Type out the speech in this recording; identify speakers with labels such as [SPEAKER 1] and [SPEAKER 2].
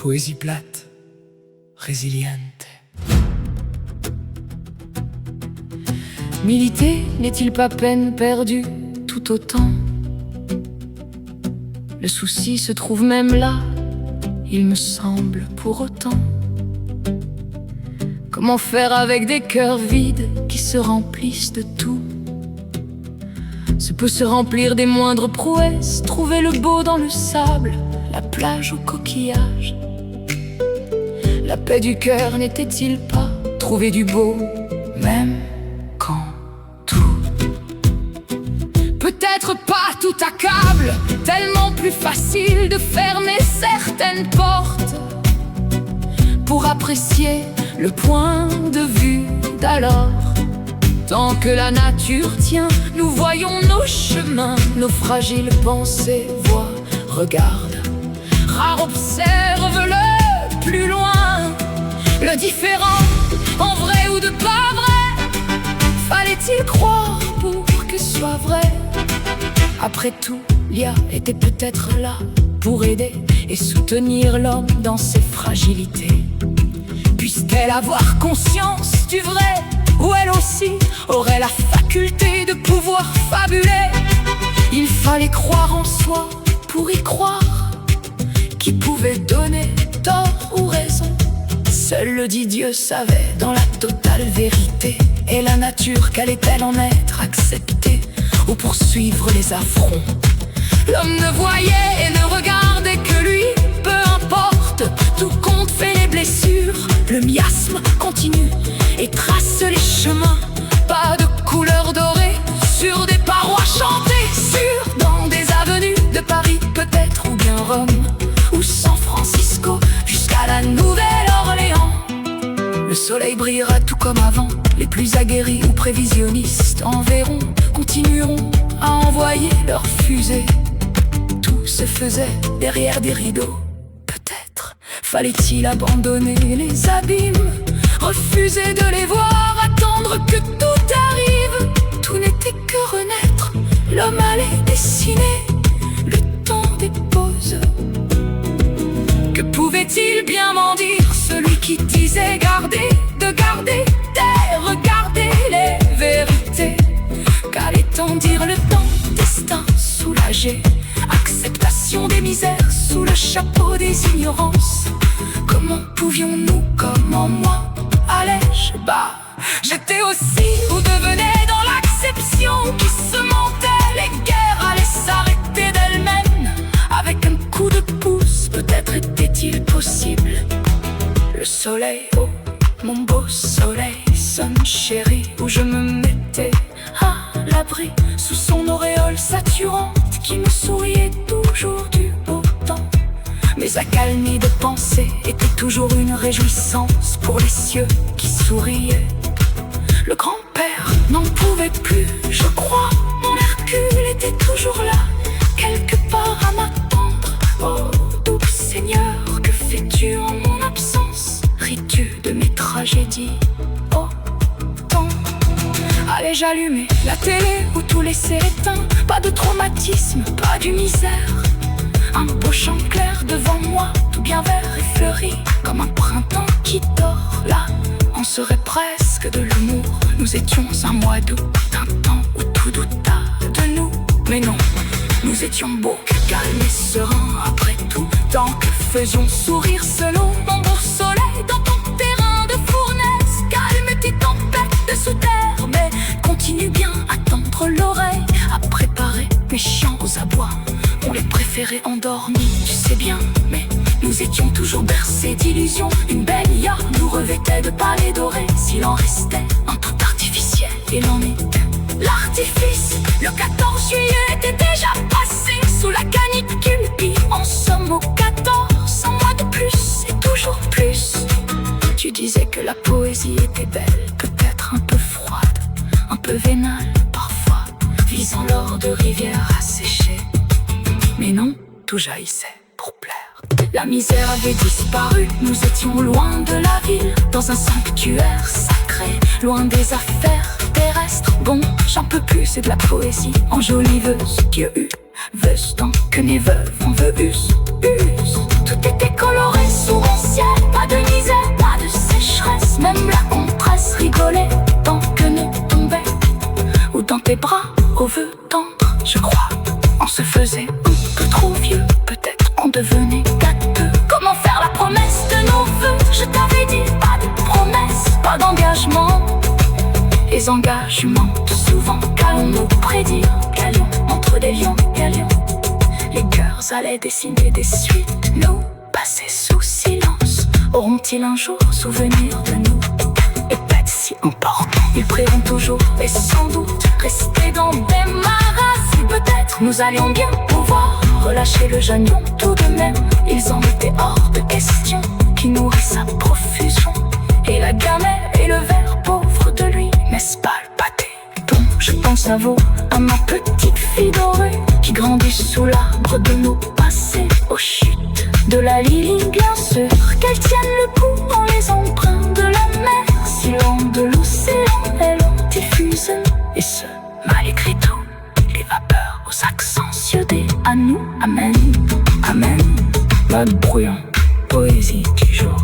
[SPEAKER 1] Poésie plate, résiliente.
[SPEAKER 2] Militer n'est-il pas peine perdue tout autant? Le souci se trouve même là, il me semble pour autant. Comment faire avec des cœurs vides qui se remplissent de tout? Ce peut se remplir des moindres prouesses, trouver le beau dans le sable, la plage au coquillage. La paix du cœur n'était-il pas trouver du beau, même quand tout peut-être pas tout accable? Tellement plus facile de fermer certaines portes pour apprécier le point de vue d'alors. Tant que la nature tient, nous voyons nos chemins, nos fragiles pensées voient, regarde. Rare observe-le plus loin, le différent, en vrai ou de pas vrai. Fallait-il croire pour que ce soit vrai? Après tout, Lia était peut-être là pour aider et soutenir l'homme dans ses fragilités. Puisse-t-elle avoir conscience du vrai, ou elle aussi aurait la faculté de pouvoir fabuler? Il fallait croire en soi pour y croire, qui pouvait donner tort ou raison. Seul le dit Dieu savait dans la totale vérité. Et la nature, qu'allait-elle en être acceptée ou poursuivre les affronts? L'homme ne voyait et ne regardait que lui, peu importe, tout compte fait les blessures. Le miasme continue et trace les chemins, pas de couleur dorée sur des parois chantées, sur dans des avenues de Paris peut-être, ou bien Rome, ou San Francisco, jusqu'à la Nouvelle-Orléans. Le soleil brillera tout comme avant, les plus aguerris ou prévisionnistes en verront, continueront à envoyer leurs fusées. Tout se faisait derrière des rideaux. Peut-être fallait-il abandonner les abîmes, refuser de les voir, attendre que tout arrive. Tout n'était que renaître, l'homme allait dessiner le temps des pauses. Que pouvait-il bien m'en dire, celui qui disait garder, de garder, de regarder les vérités? Qu'allait-on dire le temps, destin soulagé, acceptation des misères sous le chapeau des ignorances? Comment pouvions-nous, comment moi, allais-je bas? J'étais aussi ou devenais dans l'acception qui se mentait. Les guerres allaient s'arrêter d'elles-mêmes avec un coup de pouce, peut-être était-il possible. Le soleil, oh, mon beau soleil, sonne chéri, où je me mettais à l'abri sous son auréole saturante qui me souriait toujours du beau temps. Mes accalmies de pensée étaient toujours une réjouissance pour les cieux qui souriaient. Le grand-père n'en pouvait plus, je crois, mon Hercule était toujours là, quelque part à m'attendre. Oh, doux Seigneur, que fais-tu en mon absence? Ris-tu de mes tragédies? Oh, tant. Allais-je allumer la télé ou tout laisser éteint? Pas de traumatisme, pas de misère. Un beau champ clair devant moi, tout bien vert et fleuri, comme un printemps qui dort. Là, on serait presque de l'humour. Nous étions un mois d'août, un temps où tout douta de nous. Mais non, nous étions beaux, calmes et sereins après tout. Tant que faisions sourire selon mon beau soleil dans ton terrain de fournaise. Calme tes tempêtes de sous terre, mais continue bien à tendre l'oreille, à préparer mes chants aux abois. On les préférait endormis, tu sais bien, mais nous étions toujours bercés d'illusions. Une belle IA nous revêtait de palais dorés. S'il en restait un tout artificiel, il en était. L'artifice, le 14 juillet était déjà passé sous la canicule. Puis en somme au 14, un mois de plus et toujours plus. Tu disais que la poésie était belle, peut-être un peu froide, un peu vénale parfois, visant l'or de rivières asséchées. Mais non, tout jaillissait pour plaire. La misère avait disparu, nous étions loin de la ville, dans un sanctuaire sacré, loin des affaires terrestres. Bon, j'en peux plus, c'est de la poésie enjoliveuse. Dieu veuse tant que n'est veuve, on veut use. Tout était coloré sous Pas de misère, pas de sécheresse, même la comtresse rigolait tant que ne tombait. Ou dans tes bras, aux vœux tendres, je crois, on se faisait un peu trop vieux. Peut-être on devenait gâteux. Comment faire la promesse de nos vœux? Je t'avais dit, pas de promesse, pas d'engagement. Les engagements, souvent, qu'allons-nous prédire? Qu'allions entre des lions, galions. Les cœurs allaient dessiner des suites, nous passer sous silence. Auront-ils un jour souvenir de nous? Et peut-être si on porte, ils prieront toujours et sans doute rester dans des maras. Si peut-être nous allions bien pouvoir relâcher le jeune lion. Tout de même, ils en étaient hors de question, qui nourrit sa profusion. Et la gamelle et le verre pauvre de lui, n'est-ce pas le pâté dont je pense à vous, à ma petite fille dorée, qui grandit sous l'arbre de nos passés, aux chutes de la Lily, bien sûr, qu'elle tienne le coup en les emprunts de la mer. Si loin de l'océan, elle en diffuse, et ce, malgré tout, les vapeurs aux accents iodés. À nous, amen, amen. Mode brouillon, poésie du jour.